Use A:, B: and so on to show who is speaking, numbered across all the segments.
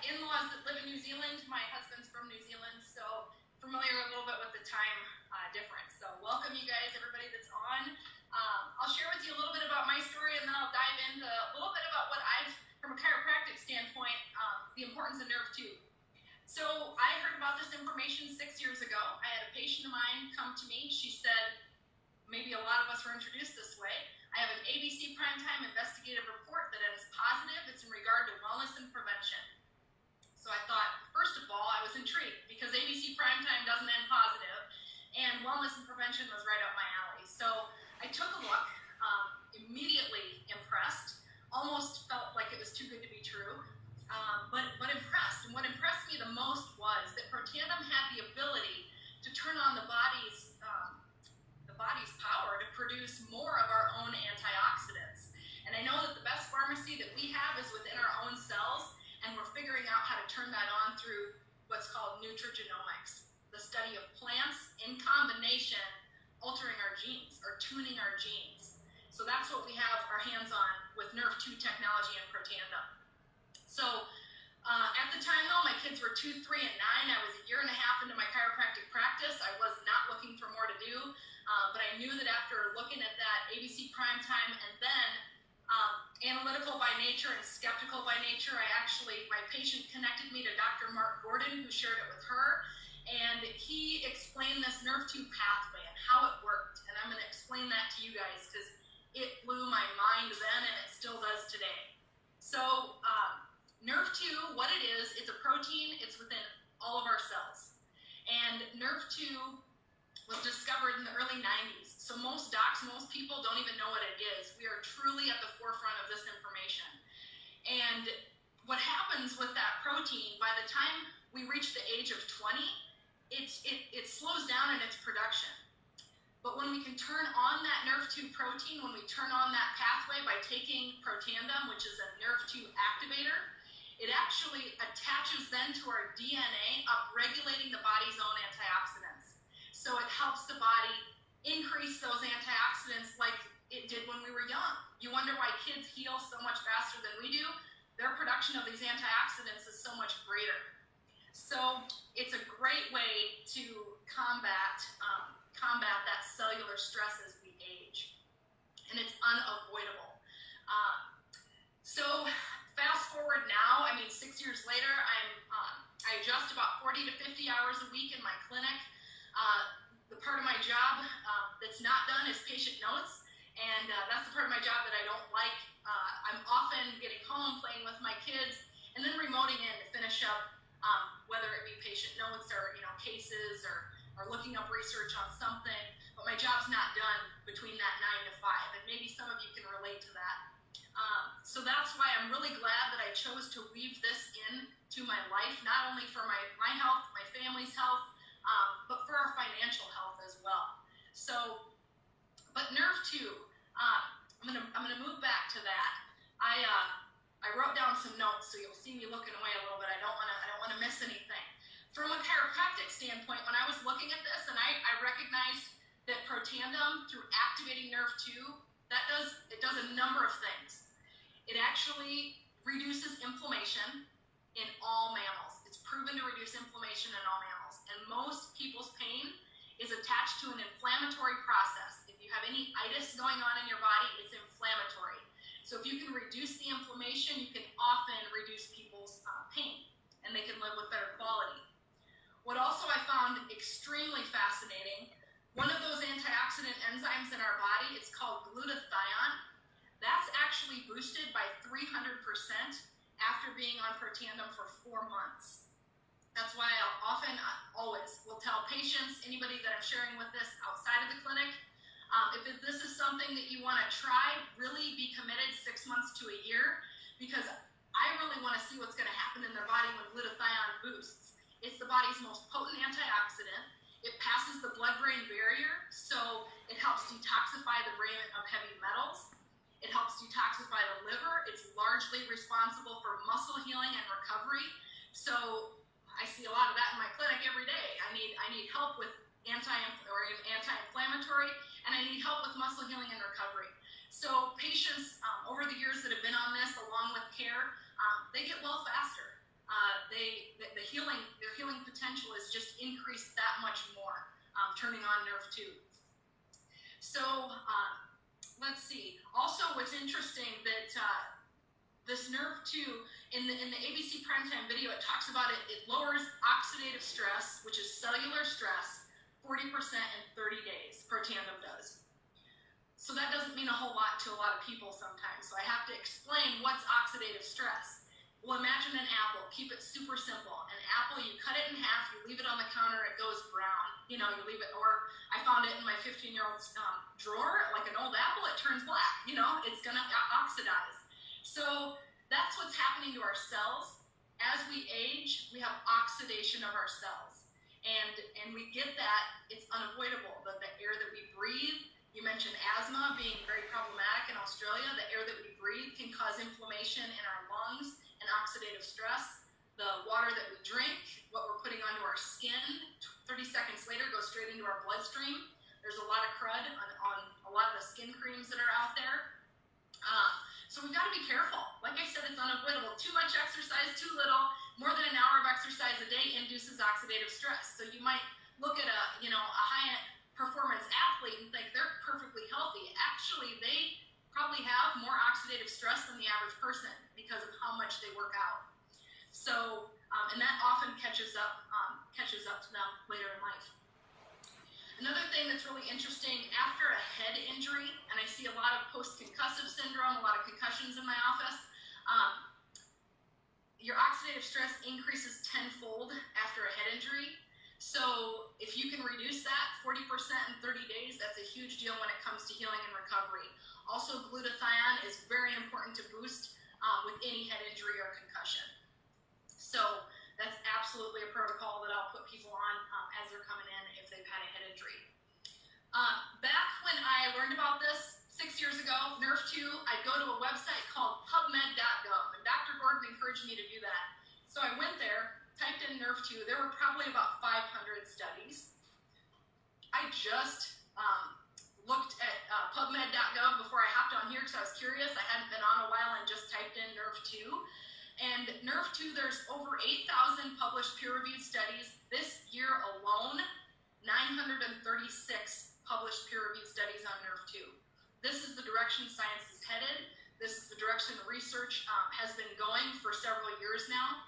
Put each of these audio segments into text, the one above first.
A: in-laws that live in New Zealand. My husband's from New Zealand, so familiar a little bit with the time difference. So welcome you guys, everybody that's on. I'll share with you a little bit about my story, and then I'll dive into a little bit about what I've, from a chiropractic standpoint, the importance of nerve 2. So I heard about this information 6 years ago. I had a patient of mine come to me. She said, maybe a lot of us were introduced this way, I have an ABC Primetime investigative report that is positive. It's in regard to wellness and prevention. So I thought, first of all, I was intrigued because ABC Primetime doesn't end positive, and wellness and prevention was right up my alley. So I took a look, immediately impressed, almost felt like it was too good to be true, but impressed. And what impressed me the most was that PROTANDIM had the ability to turn on the body's power to produce more of our own antioxidants. And I know that the best pharmacy that we have is within our own cells, and we're figuring out how to turn that on through what's called nutrigenomics, the study of plants in combination altering our genes or tuning our genes. So that's what we have our hands on with Nerve 2 technology and PROTANDIM. So at the time though, my kids were 2, 3, and 9. I was a year and a half into my chiropractic practice. I was not looking for more to do, but I knew that after looking at that ABC Primetime and then analytical by nature and skeptical by nature, my patient connected me to Dr. Mark Gordon, who shared it with her, and he explained this Nerve 2 pathway and how it worked. And I'm going to explain that to you guys because it blew my mind then and it still does today. So Nerve 2, what it is, it's a protein, it's within all of our cells. And Nerve 2 was discovered in the early 90s. So most docs, most people don't even know what it is. We are truly at the forefront of this information. And what happens with that protein, by the time we reach the age of 20, it slows down in its production. But when we can turn on that Nerve 2 protein, when we turn on that pathway by taking PROTANDIM, which is a Nerve 2 activator, it actually attaches then to our DNA, upregulating the body's own antioxidants. So it helps the body increase those antioxidants like it did when we were young. You wonder why kids heal so much faster than we do? Their production of these antioxidants is so much greater. So it's a great way to combat that cellular stress as we age. And it's unavoidable. So fast forward now, 6 years later, I adjust about 40 to 50 hours a week in my clinic. The part of my job that's not done is patient notes, and that's the part of my job that I don't like. I'm often getting home, playing with my kids, and then remoting in to finish up, whether it be patient notes or cases or looking up research on something. But my job's not done between that 9 to 5, and maybe some of you can relate to that. So that's why I'm really glad that I chose to weave this into my life, not only for my health, my family's health, but for our financial health as well. So, but Nerve 2, I'm gonna move back to that. I wrote down some notes, so you'll see me looking away a little bit. I don't wanna miss anything. From a chiropractic standpoint, when I was looking at this, and I recognized that PROTANDIM, through activating Nerve 2, it does a number of things. It actually reduces inflammation in all mammals. It's proven to reduce inflammation in all mammals. And most people's pain is attached to an inflammatory process. If you have any itis going on in your body, it's inflammatory. So if you can reduce the inflammation, you can often reduce people's pain, and they can live with better quality. What also I found extremely fascinating, one of those antioxidant enzymes in our body, it's called glutathione. That's actually boosted by 300% after being on PROTANDIM for 4 months. That's why always will tell patients, anybody that I'm sharing with this outside of the clinic, if this is something that you want to try, really be committed 6 months to a year, because I really want to see what's going to happen in their body when glutathione boosts. It's the body's most potent antioxidant. It passes the blood-brain barrier, so it helps detoxify the brain of heavy metals. It helps detoxify the liver. It's largely responsible for muscle healing and recovery. So I see a lot of that in my clinic every day. I need help with anti-inflammatory, and I need help with muscle healing and recovery. So patients over the years that have been on this, along with care, they get well faster. their healing potential is just increased that much more, turning on nerve 2. So let's see. Also, what's interesting that this nerve 2, in the ABC Primetime video, it talks about it lowers oxidative stress, which is cellular stress, 40% in 30 days. PROTANDIM does. So that doesn't mean a whole lot to a lot of people sometimes. So I have to explain what's oxidative stress. Well, imagine an apple. Keep it super simple. An apple, you cut it in half, you leave it on the counter, it goes brown. You know, you leave it, or I found it in my 15-year-old's drawer, like an old apple, it turns black. You know, it's gonna oxidize. So that's what's happening to our cells. As we age, we have oxidation of our cells. And we get that, it's unavoidable. The air that we breathe, you mentioned asthma being very problematic in Australia. The air that we breathe can cause inflammation in our lungs and oxidative stress. The water that we drink, what we're putting onto our skin, 30 seconds later goes straight into our bloodstream. There's a lot of crud on a lot of the skin creams that are out there. So we've got to be careful. Like I said, it's unavoidable. Too much exercise, too little. More than an hour of exercise a day induces oxidative stress. So you might look at a high-end performance athlete and think they're perfectly healthy. Actually, they probably have more oxidative stress than the average person because of how much they work out. So, and that often catches up to them later in life. Another thing that's really interesting, after a head injury, and I see a lot of post-concussive syndrome, a lot of concussions in my office, your oxidative stress increases tenfold after a head injury. So if you can reduce that 40% in 30 days, that's a huge deal when it comes to healing and recovery. Also, glutathione is very important to boost with any head injury or concussion. So that's absolutely a protocol that I'll put people on as they're coming in if they've had a head injury. Back when I learned about this 6 years ago, Nerve 2, I'd go to a website called pubmed.gov, and Dr. Gordon encouraged me to do that. So I went there, typed in Nerve 2. There were probably about 500 studies. I just looked at pubmed.gov before I hopped on here because I was curious. I hadn't been on a while and just typed in Nerve 2. And Nerve 2, there's over 8,000 published peer-reviewed studies. This year alone, 936 published peer-reviewed studies on Nerve 2. This is the direction science is headed. This is the direction research has been going for several years now.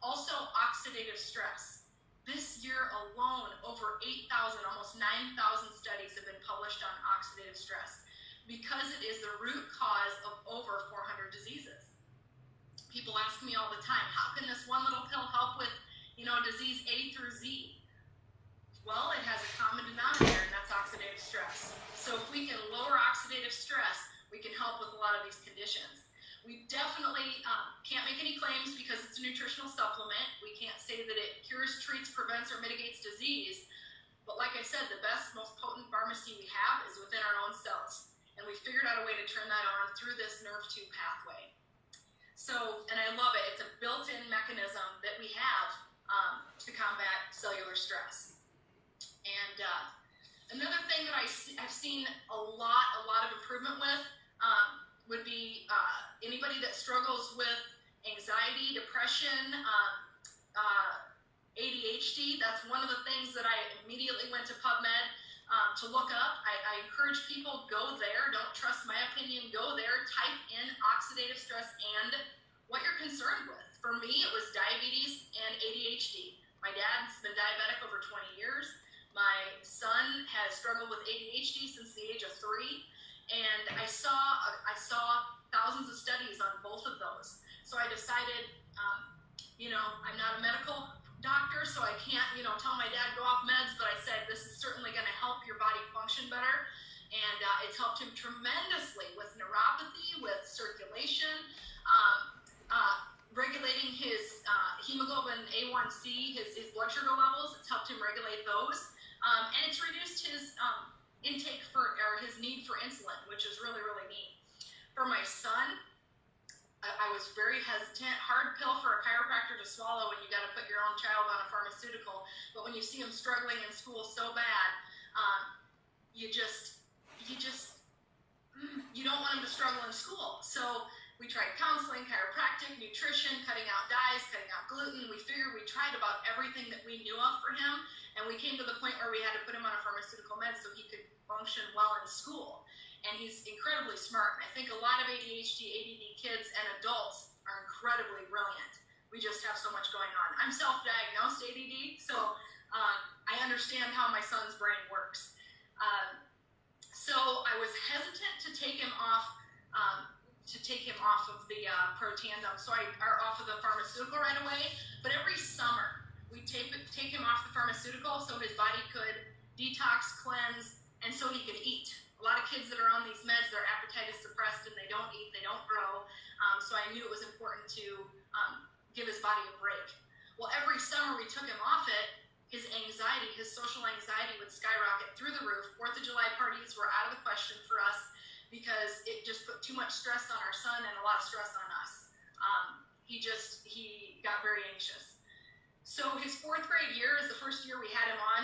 A: Also, oxidative stress. This year alone, over 8,000, almost 9,000 studies have been published on oxidative stress because it is the root cause of over 400 diseases. People ask me all the time, how can this one little pill help with, disease A through Z? Well, it has a common denominator, and that's oxidative stress. So if we can lower oxidative stress, we can help with a lot of these conditions. We definitely can't make any claims because it's a nutritional supplement. We can't say that it cures, treats, prevents, or mitigates disease. But like I said, the best, most potent pharmacy we have is within our own cells. And we figured out a way to turn that on through this Nerve 2 pathway. So, and I love it. It's a built-in mechanism that we have to combat cellular stress. And another thing that I've seen a lot of improvement with would be anybody that struggles with anxiety, depression, ADHD. That's one of the things that I immediately went to PubMed to look up. I encourage people, go there. Don't trust my opinion. Go there. Type in oxidative stress and what you're concerned with. For me, it was diabetes and ADHD. My dad's been diabetic over 20 years. My son has struggled with ADHD since the age of 3. And I saw thousands of studies on both of those. So I decided, I'm not a medical doctor, so I can't, tell my dad go off meds, but I said this is certainly going to help your body function better. And it's helped him tremendously with neuropathy, with circulation, regulating his hemoglobin A1C, his blood sugar levels. It's helped him regulate those. And it's reduced his intake or his need for insulin, which is really, really neat. For my son, I was very hesitant. Hard pill for a chiropractor to swallow when you got to put your own child on a pharmaceutical. But when you see him struggling in school so bad, you don't want him to struggle in school. So we tried counseling, chiropractic, nutrition, cutting out dyes, cutting out gluten. terrified about everything that we knew of for him, and we came to the point where we had to put him on a pharmaceutical med so he could function well in school. And he's incredibly smart, and I think a lot of ADHD, ADD kids and adults are incredibly brilliant. We just have so much going on. I'm self-diagnosed ADD, so I understand how my son's brain works. So I was hesitant to take him off of the PROTANDIM, so off of the pharmaceutical right away. But every summer we take him off the pharmaceutical so his body could detox, cleanse, and so he could eat. A lot of kids that are on these meds, their appetite is suppressed and they don't eat, they don't grow. So I knew it was important to give his body a break. Well, every summer we took him off it, his anxiety, his social anxiety would skyrocket through the roof. 4th of July parties were out of the question for us because it just put too much stress on our son and a lot of stress on us. He got very anxious. So his 4th grade year is the first year we had him on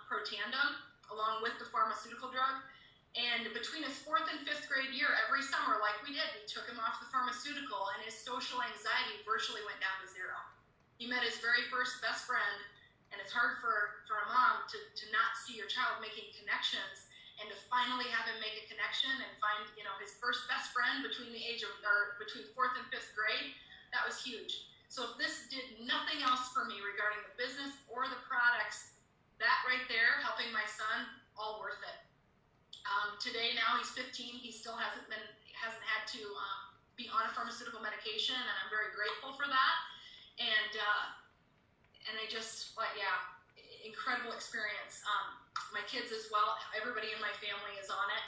A: PROTANDIM along with the pharmaceutical drug. And between his 4th and 5th grade year, every summer, like we did, we took him off the pharmaceutical and his social anxiety virtually went down to 0. He met his very first best friend, and it's hard for a mom to not see your child making connections, and to finally have him make a connection and find, his first best friend between 4th and 5th grade, that was huge. So if this did nothing else for me regarding the business or the products, that right there, helping my son, all worth it. Today, now he's 15, he still hasn't had to be on a pharmaceutical medication, and I'm very grateful for that. And I just, incredible experience. My kids as well, everybody in my family is on it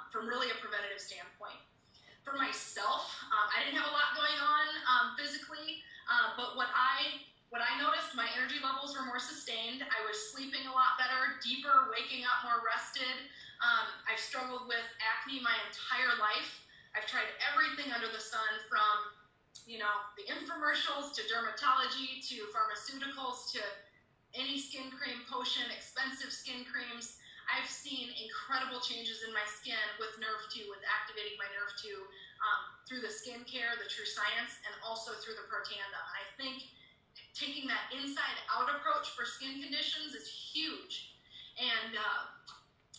A: from really a preventative standpoint. For myself, I didn't have a lot going on physically, but what I noticed, my energy levels were more sustained. I was sleeping a lot better, deeper, waking up more rested. I've struggled with acne my entire life. I've tried everything under the sun, from the infomercials to dermatology to pharmaceuticals to any skin cream, potion, expensive skin creams. I've seen incredible changes in my skin with Nerve2, with activating my Nerve2 through the skincare, the True Science, and also through the PROTANDIM. I think taking that inside-out approach for skin conditions is huge. And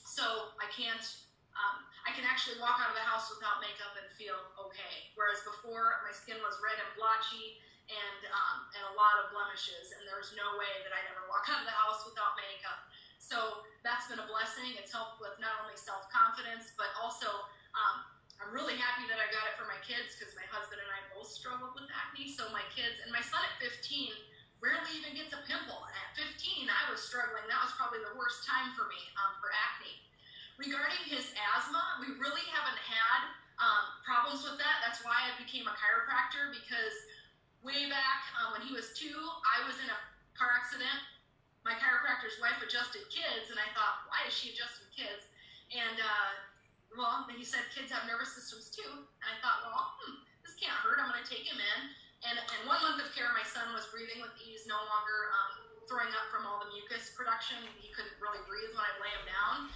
A: so I can actually walk out of the house without makeup and feel okay. Whereas before, my skin was red and blotchy and a lot of blemishes, and there's no way that I'd ever walk out of the house without makeup. So that's been a blessing. It's helped with not only self-confidence, but also I'm really happy that I got it for my kids, because my husband and I both struggled with acne. So my kids, and my son at 15 rarely even gets a pimple. And at 15, I was struggling. That was probably the worst time for me for acne. Regarding his asthma, we really haven't had problems with that. That's why I became a chiropractor, because way back when he was 2, I was in a car accident. My chiropractor's wife adjusted kids, and I thought, why is she adjusting kids? And he said kids have nervous systems too. And I thought, this can't hurt. I'm going to take him in. And 1 month of care, my son was breathing with ease, no longer throwing up from all the mucus production. He couldn't really breathe when I'd lay him down.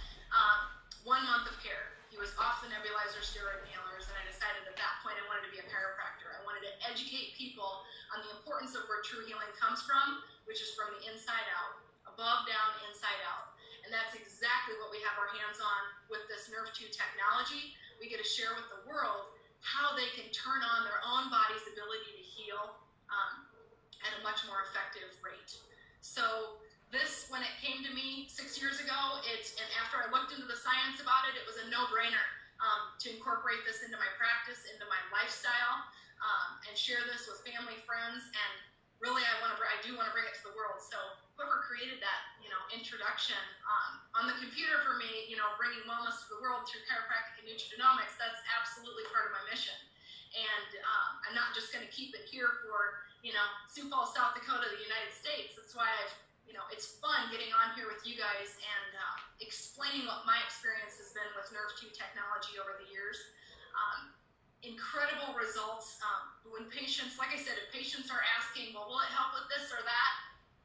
A: 1 month of care. He was off the nebulizer, steroid inhalers, and I decided at that point I wanted to be a chiropractor. I wanted to educate people on the importance of where true healing comes from, which is from the inside out, above, down, inside out. And that's exactly what we have our hands on with this Nerve2 technology. We get to share with the world how they can turn on their own body's ability to heal at a much more effective rate. So this, when it came to me 6 years ago, and after I looked into the science about it, it was a no-brainer to incorporate this into my practice, into my lifestyle, and share this with family, friends, and really I do want to bring it to the world. So whoever created that, introduction on the computer for me, bringing wellness to the world through chiropractic and nutrigenomics, that's absolutely part of my mission. And I'm not just going to keep it here for, Sioux Falls, South Dakota, the United States. That's why it's fun getting on here with you guys and explaining what my experience has been with Nerve2 technology over the years. Incredible results. When patients, like I said, if patients are asking, well, will it help with this or that?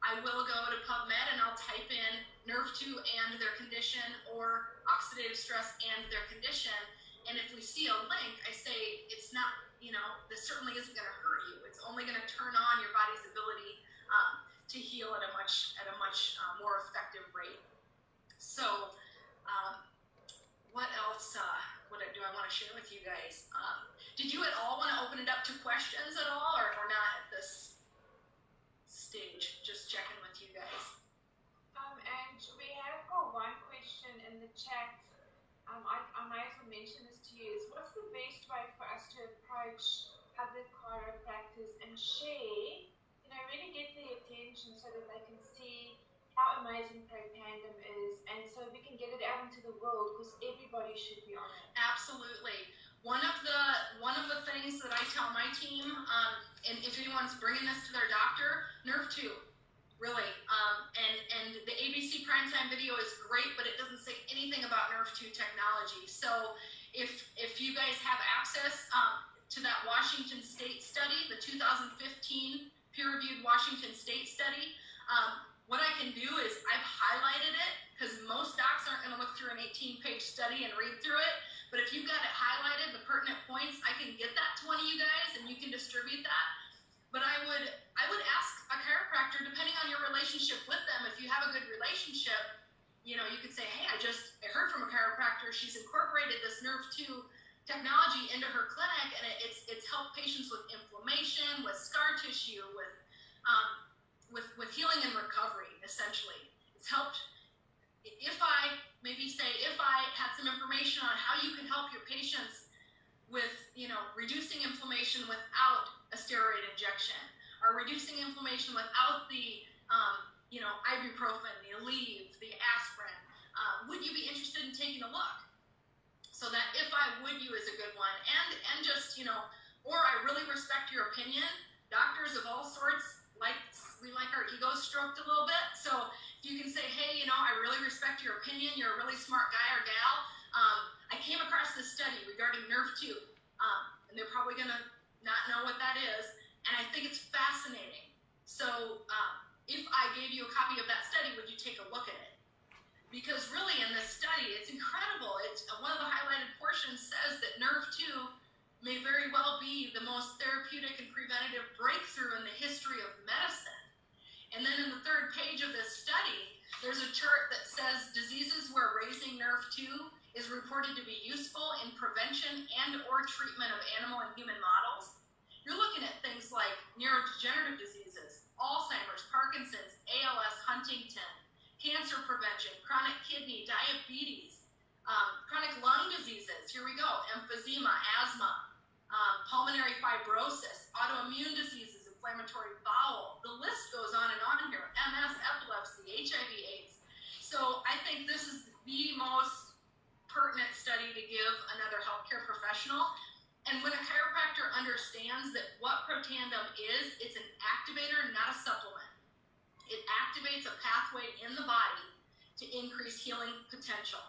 A: I will go to PubMed and I'll type in Nerve2 and their condition, or oxidative stress and their condition. And if we see a link, I say, it's not, this certainly isn't going to hurt you. It's only going to turn on your body's ability want to share with you guys. Did you at all want to open it up to questions at all, or not at this stage? Just checking with you guys.
B: And we have got one question in the chat. I might as well mention this to you. Is what's the best way for us to approach other chiropractors and share, really get their attention so that they can see how amazing PROTANDIM is, and so we can get it out into the world, because everybody should be on it.
A: Absolutely. One of the things that I tell my team, and if anyone's bringing this to their doctor, Nerve 2, really. And the ABC Primetime video is great, but it doesn't say anything about Nerve 2 technology. So if you guys have access to that Washington State study, the 2015 peer-reviewed Washington State study, what I can do is I've highlighted it, because most docs aren't going to look through an 18-page study and read through it. But if you've got it highlighted, the pertinent points, I can get that to one of you guys, and you can distribute that. But I would ask a chiropractor, depending on your relationship with them, if you have a good relationship, you could say, hey, I heard from a chiropractor, she's incorporated this Nerve 2 technology into her clinic, and it's helped patients with inflammation, with scar tissue, with healing and recovery, essentially. It's helped. If I had some information on how you can help your patients with, reducing inflammation without a steroid injection, or reducing inflammation without the, ibuprofen, the Aleve, the aspirin, would you be interested in taking a look? So that if I would you is a good one, and just, or I really respect your opinion. Doctors of all sorts, we like our egos stroked a little bit. So if you can say, hey, I really respect your opinion, you're a really smart guy or gal. I came across this study regarding Nerve 2, and they're probably going to not know what that is, and I think it's fascinating. So if I gave you a copy of that study, would you take a look at it? Because really in this study, it's incredible. It's one of the highlighted portions says that Nerve 2 may very well be the most therapeutic and preventative breakthrough in the history of medicine. And then in the third page of this study, there's a chart that says diseases where raising Nerve 2 is reported to be useful in prevention and or treatment of animal and human models. You're looking at things like neurodegenerative diseases, Alzheimer's, Parkinson's, ALS, Huntington, cancer prevention, chronic kidney, diabetes, chronic lung diseases, here we go, emphysema, asthma, pulmonary fibrosis, autoimmune diseases, inflammatory bowel. The list goes on here. MS, epilepsy, HIV/AIDS. So I think this is the most pertinent study to give another healthcare professional. And when a chiropractor understands that what PROTANDIM is, it's an activator, not a supplement. It activates a pathway in the body to increase healing potential.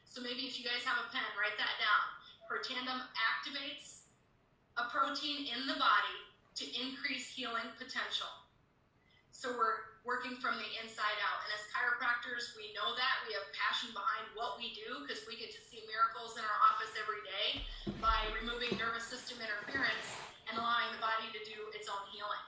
A: So maybe if you guys have a pen, write that down. PROTANDIM activates a protein in the body to increase healing potential. So we're working from the inside out. And as chiropractors, we know that. We have passion behind what we do, because we get to see miracles in our office every day by removing nervous system interference and allowing the body to do its own healing.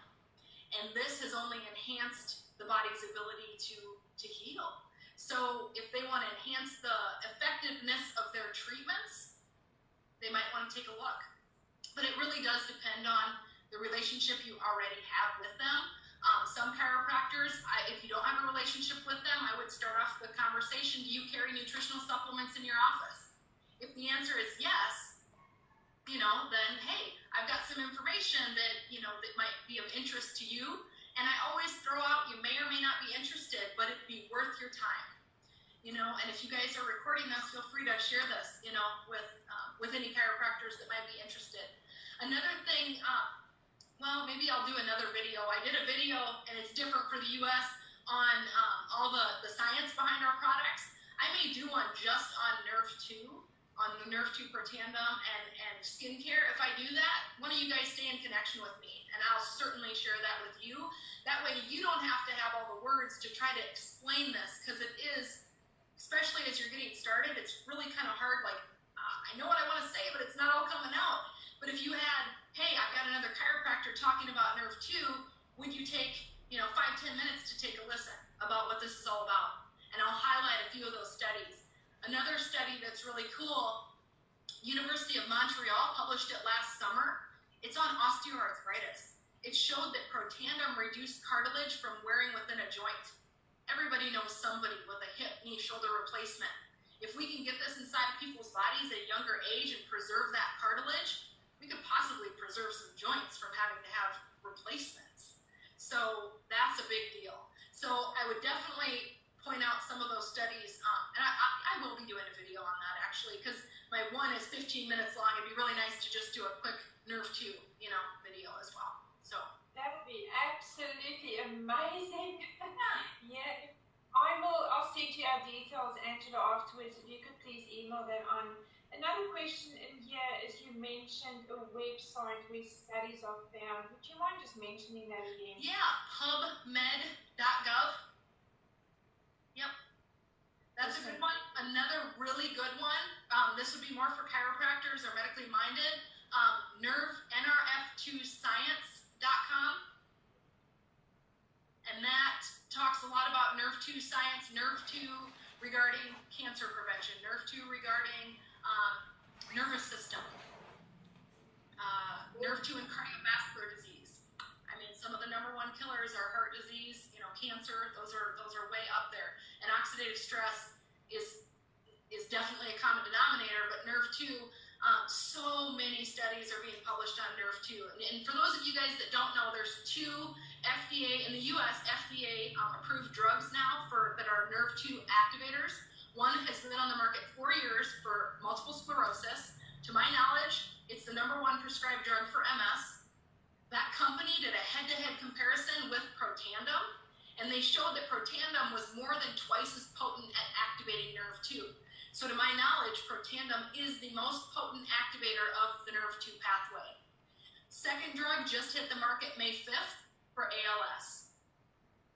A: And this has only enhanced the body's ability to heal. So if they want to enhance the effectiveness of their treatments, they might want to take a look. But it really does depend on the relationship you already have with them. Some chiropractors, if you don't have a relationship with them, I would start off the conversation, do you carry nutritional supplements in your office? If the answer is yes, then hey, I've got some information that, that might be of interest to you. And I always throw out, you may or may not be interested, but it'd be worth your time. And if you guys are recording this, feel free to share this, with any chiropractors that might be interested. Another thing, maybe I'll do another video. I did a video, and it's different for the US, on all the science behind our products. I may do one just on Nerve 2, on the Nerve 2 PROTANDIM and skincare. If I do that, one of you guys stay in connection with me, and I'll certainly share that with you. That way you don't have to have all the words to try to explain this, because it is, especially as you're getting started, it's really kind of hard, I know what I want to say, but it's not all coming out. But if you had, hey, I've got another chiropractor talking about Nerve 2, would you take, 5-10 minutes to take a listen about what this is all about? And I'll highlight a few of those studies. Another study that's really cool University of Montreal published it last summer. It's on osteoarthritis. It showed that Protandim reduced cartilage from wearing within a joint. Everybody knows somebody with a hip, knee, shoulder replacement. If we can get this inside of people's bodies at a younger age and preserve that cartilage, we could possibly preserve some joints from having to have replacements. So that's a big deal. So I would definitely point out some of those studies, and I will be doing a video on that actually, because my one is 15 minutes long. It'd be really nice to just do a quick nerve tube, video as well. So
B: that would be absolutely amazing. Yeah, I'll send you our details, Angela, afterwards. If you could please email that on. Another question in here is you mentioned a website where studies are found. Would you mind just mentioning that again?
A: Yeah, pubmed.gov. Yep. That's a good one. Another really good one, this would be more for chiropractors or medically minded, nrf2science.com. And that talks a lot about Nerve2 science, Nerve2 regarding cancer prevention, Nerve2 regarding nervous system, Nerve2 and cardiovascular disease. I mean, some of the #1 killers are heart disease, cancer. Those are way up there. And oxidative stress is definitely a common denominator, but Nerve2, so many studies are being published on Nerve2. And for those of you guys that don't know, there's 2 FDA, in the US, FDA approved drugs now that are Nerve2 activators. One has been on the market 4 years for multiple sclerosis. To my knowledge, it's the #1 prescribed drug for MS. That company did a head-to-head comparison with Protandim, and they showed that Protandim was more than twice as potent at activating Nerve2. So to my knowledge, Protandim is the most potent activator of the Nerve2 pathway. Second drug just hit the market May 5th for ALS.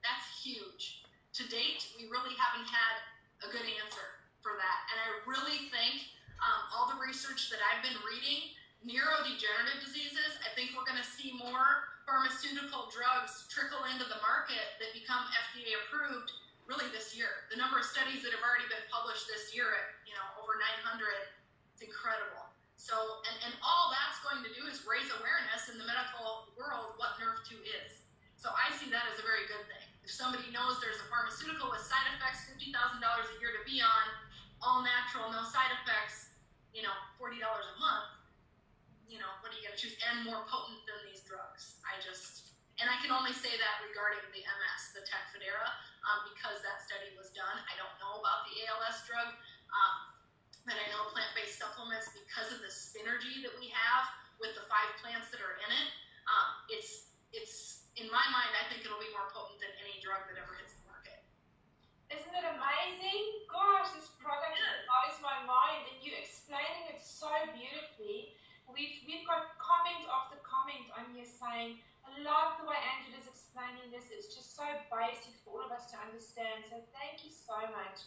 A: That's huge. To date, we really haven't had a good answer for that. And I really think all the research that I've been reading, neurodegenerative diseases, I think we're going to see more pharmaceutical drugs trickle into the market that become FDA approved really this year. The number of studies that have already been published this year at over 900, it's incredible. So, and all that's going to do is raise awareness in the medical world what Nerve2 is. So I see that as a very good thing. If somebody knows there's a pharmaceutical with side effects, $50,000 a year to be on, all natural, no side effects, $40 a month, what are you going to choose? And more potent than these drugs. And I can only say that regarding the MS, the Tecfidera, because that study was done. I don't know about the ALS drug, but I know plant-based supplements, because of the synergy that we have with the 5 plants that are in it, it's in my mind, I think it'll be more potent than any drug that ever hits the market.
B: Isn't it amazing? Gosh, this product blows my mind, and you're explaining it so beautifully. We've got comment after comment on here saying, I love the way Angela's explaining this. It's just so basic for all of us to understand. So thank you so much.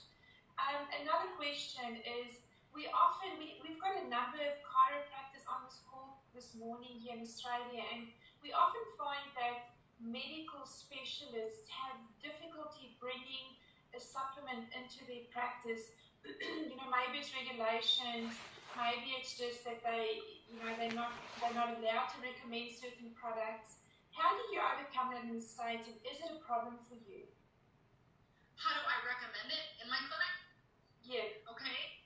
B: Another question is, we've got a number of chiropractors on this call this morning here in Australia, and we often find that medical specialists have difficulty bringing a supplement into their practice. Maybe it's regulations, maybe it's just that they're not allowed to recommend certain products. How do you overcome that in the States, and is it a problem for you?
A: How do I recommend it in my clinic?
B: Yeah.
A: Okay.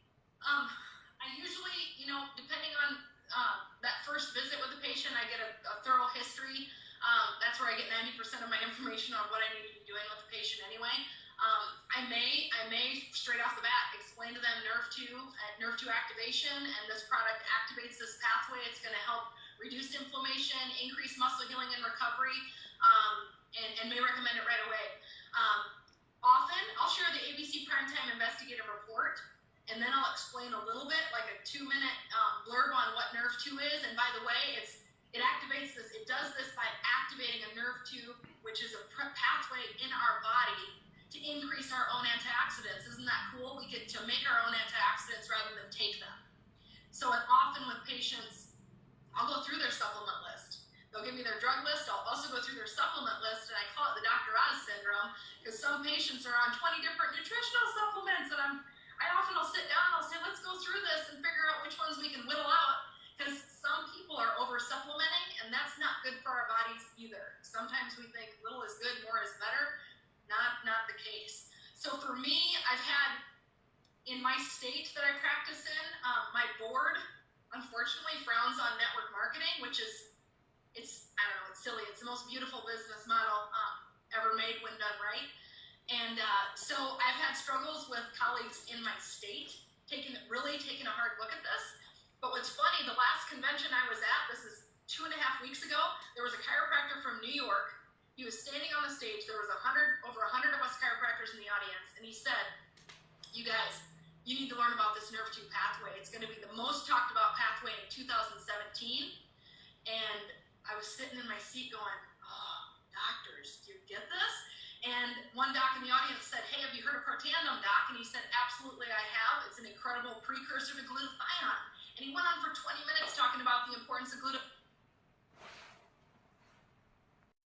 A: I usually, depending on that first visit with the patient, I get a thorough history. That's where I get 90% of my information on what I need to be doing with the patient anyway. I may straight off the bat explain to them Nerve2 activation, and this product activates this pathway. It's going to help reduce inflammation, increase muscle healing and recovery, and may recommend it right away. Often, I'll share the ABC Primetime Investigative Report, and then I'll explain a little bit, like a 2-minute blurb on what Nerve2 is. And by the way, it activates this. It does this by activating a Nerve2, which is a pathway in our body to increase our own antioxidants. Isn't that cool? We get to make our own antioxidants rather than take them. So often with patients, I'll go through their supplement list. They'll give me their drug list. I'll also go through their supplement list, and I call it the Dr. Oz syndrome, because some patients are on 20 different nutritional supplements, and I often will sit down and I'll say, let's go through this and figure out which ones we can whittle out, because some people are over supplementing, and that's not good for our bodies either. Sometimes we think little is good, more is better. Not the case. So for me, I've had, in my state that I practice in, my board unfortunately frowns on network marketing, which is, I don't know, it's silly. It's the most beautiful business model ever made when done right. And so I've had struggles with colleagues in my state taking a hard look at this. But what's funny, the last convention I was at, this is 2.5 weeks ago, there was a chiropractor from New York. He was standing on the stage. There was over 100 of us chiropractors in the audience, and he said, you guys, you need to learn about this nerve tube pathway. It's going to be the most talked about pathway in 2017. And I was sitting in my seat going, oh, doctors, do you get this? And one doc in the audience said, hey, have you heard of PROTANDIM, doc? And he said, absolutely, I have. It's an incredible precursor to glutathione. And he went on for 20 minutes talking about the importance of glutathione.